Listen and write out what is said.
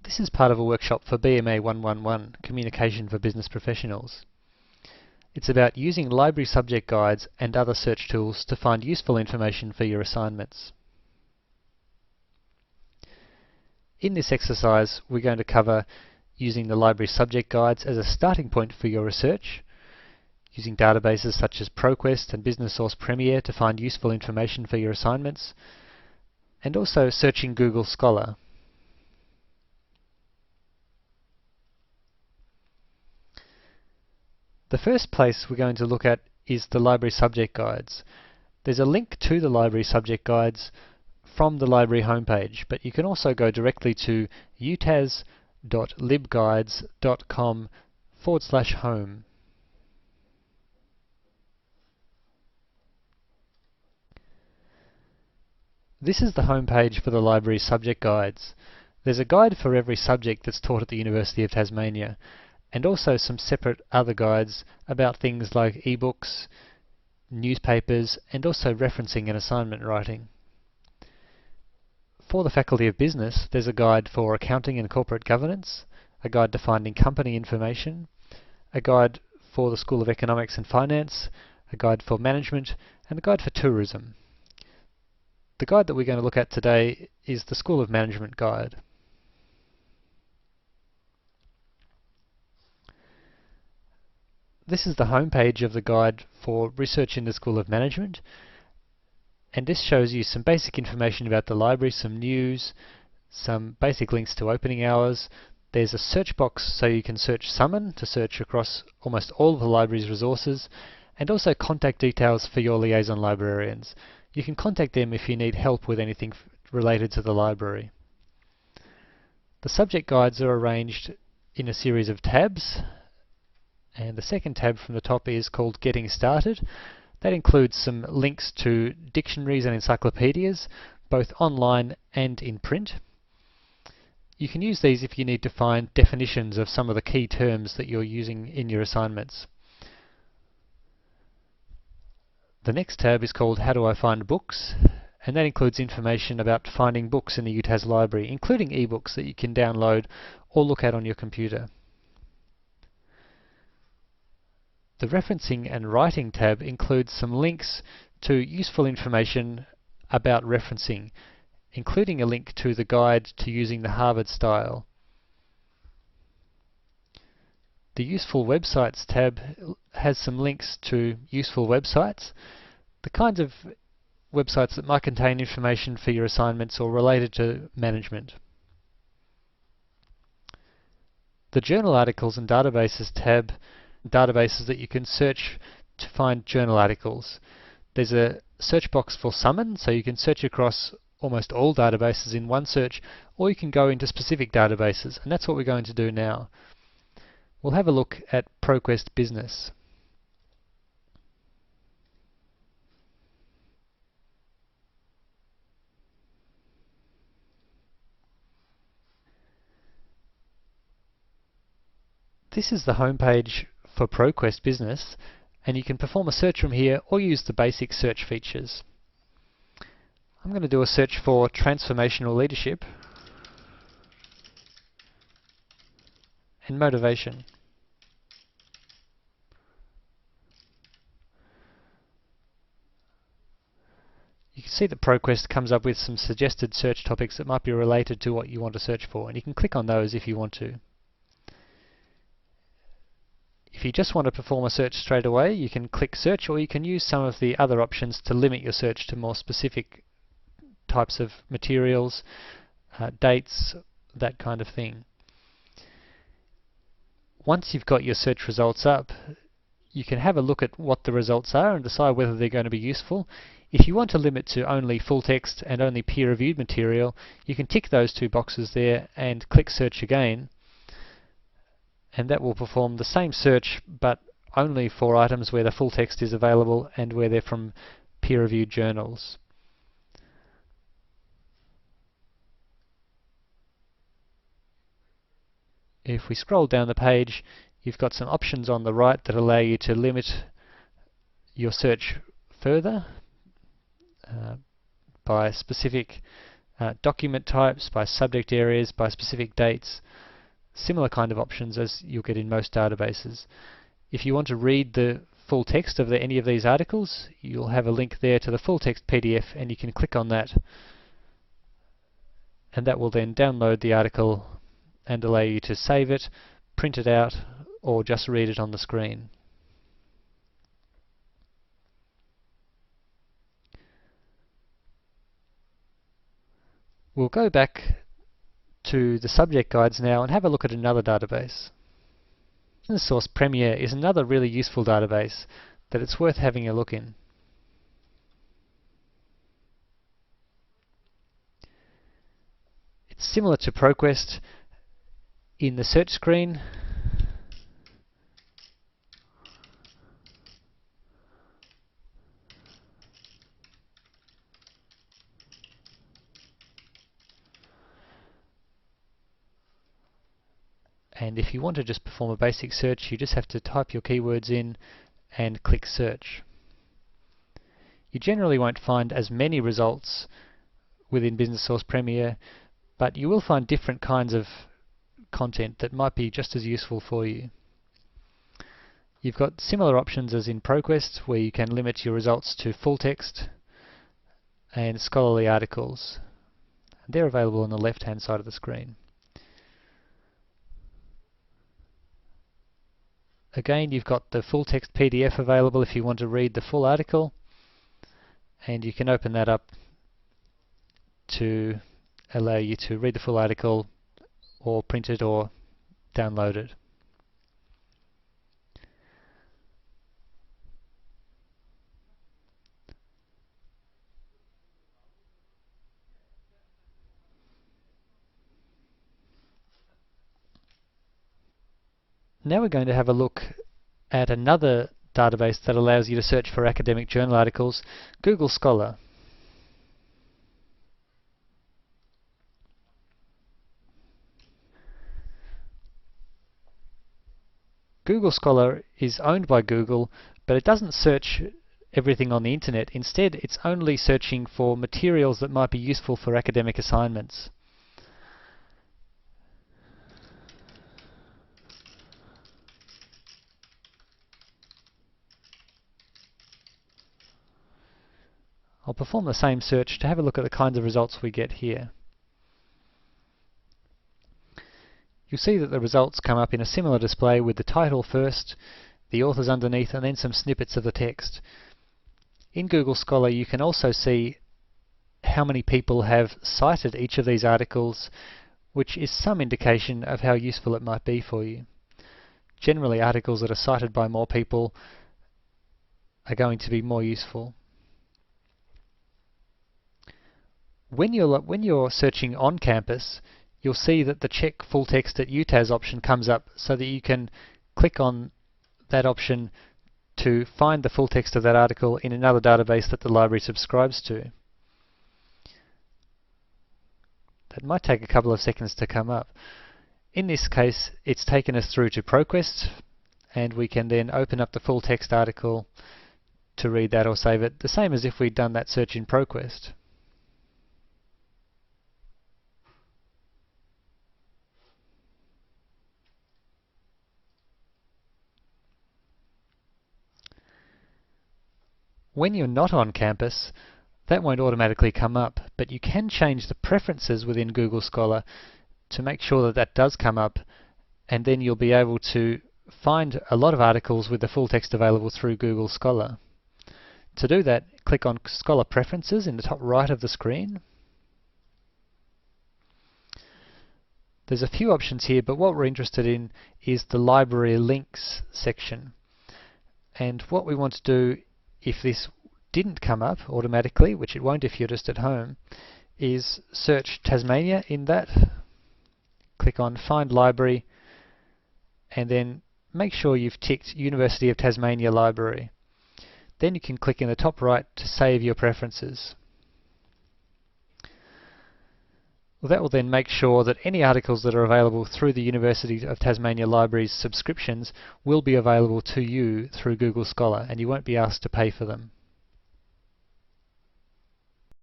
This is part of a workshop for BMA 111, Communication for Business Professionals. It's about using library subject guides and other search tools to find useful information for your assignments. In this exercise, we're going to cover using the library subject guides as a starting point for your research, using databases such as ProQuest and Business Source Premier to find useful information for your assignments, and also searching Google Scholar. The first place we're going to look at is the library subject guides. There's a link to the library subject guides from the library homepage, but you can also go directly to utas.libguides.com/home. This is the homepage for the library subject guides. There's a guide for every subject that's taught at the University of Tasmania, and also some separate other guides about things like ebooks, newspapers, and also referencing and assignment writing. For the Faculty of Business, there's a guide for accounting and corporate governance, a guide to finding company information, a guide for the School of Economics and Finance, a guide for management, and a guide for tourism. The guide that we're going to look at today is the School of Management guide. This is the homepage of the guide for research in the School of Management, and this shows you some basic information about the library, some news, some basic links to opening hours. There's a search box so you can search Summon to search across almost all of the library's resources, and also contact details for your liaison librarians. You can contact them if you need help with anything related to the library. The subject guides are arranged in a series of tabs, and the second tab from the top is called Getting Started. That includes some links to dictionaries and encyclopedias, both online and in print. You can use these if you need to find definitions of some of the key terms that you're using in your assignments. The next tab is called How Do I Find Books? And that includes information about finding books in the UTAS Library, including ebooks that you can download or look at on your computer. The Referencing and Writing tab includes some links to useful information about referencing, including a link to the guide to using the Harvard style. The Useful Websites tab has some links to useful websites, the kinds of websites that might contain information for your assignments or related to management. The Journal Articles and Databases tab, databases that you can search to find journal articles. There's a search box for Summon, so you can search across almost all databases in one search, or you can go into specific databases, and that's what we're going to do now. We'll have a look at ProQuest Business. This is the homepage for ProQuest Business, and you can perform a search from here or use the basic search features. I'm going to do a search for transformational leadership and motivation. You can see that ProQuest comes up with some suggested search topics that might be related to what you want to search for, and you can click on those if you want to. If you just want to perform a search straight away, you can click Search, or you can use some of the other options to limit your search to more specific types of materials, dates, that kind of thing. Once you've got your search results up, you can have a look at what the results are and decide whether they're going to be useful. If you want to limit to only full text and only peer-reviewed material, you can tick those two boxes there and click Search again, and that will perform the same search but only for items where the full text is available and where they're from peer-reviewed journals. If we scroll down the page, you've got some options on the right that allow you to limit your search further by specific document types, by subject areas, by specific dates, similar kind of options as you'll get in most databases. If you want to read the full text of any of these articles, you'll have a link there to the full text PDF, and you can click on that, and that will then download the article and allow you to save it, print it out, or just read it on the screen. We'll go back to the subject guides now and have a look at another database. Business Source Premier is another really useful database that it's worth having a look in. It's similar to proQuest in the search screen. And if you want to just perform a basic search, you just have to type your keywords in and click search. You generally won't find as many results within Business Source Premier, but you will find different kinds of content that might be just as useful for you. You've got similar options as in proQuest, where you can limit your results to full text and scholarly articles. They're available on the left-hand side of the screen. Again, you've got the full text PDF available if you want to read the full article, and you can open that up to allow you to read the full article or print it or download it. Now we're going to have a look at another database that allows you to search for academic journal articles, Google Scholar. Google Scholar is owned by Google, but it doesn't search everything on the internet. Instead, it's only searching for materials that might be useful for academic assignments. I'll perform the same search to have a look at the kinds of results we get here. You'll see that the results come up in a similar display with the title first, the authors underneath, and then some snippets of the text. In Google Scholar, you can also see how many people have cited each of these articles, which is some indication of how useful it might be for you. Generally, articles that are cited by more people are going to be more useful. When you're searching on campus, you'll see that the check full text at UTAS option comes up so that you can click on that option to find the full text of that article in another database that the library subscribes to. That might take a couple of seconds to come up. In this case, it's taken us through to proQuest, and we can then open up the full text article to read that or save it, the same as if we'd done that search in proQuest. When you're not on campus, that won't automatically come up, but you can change the preferences within Google Scholar to make sure that that does come up, and then you'll be able to find a lot of articles with the full text available through Google Scholar. To do that, click on Scholar Preferences in the top right of the screen. There's a few options here, but what we're interested in is the Library Links section. And what we want to do, if this didn't come up automatically, which it won't if you're just at home, is search Tasmania in that. Click on Find Library, and then make sure you've ticked University of Tasmania Library. Then you can click in the top right to save your preferences. Well, that will then make sure that any articles that are available through the University of Tasmania Library's subscriptions will be available to you through Google Scholar, and you won't be asked to pay for them.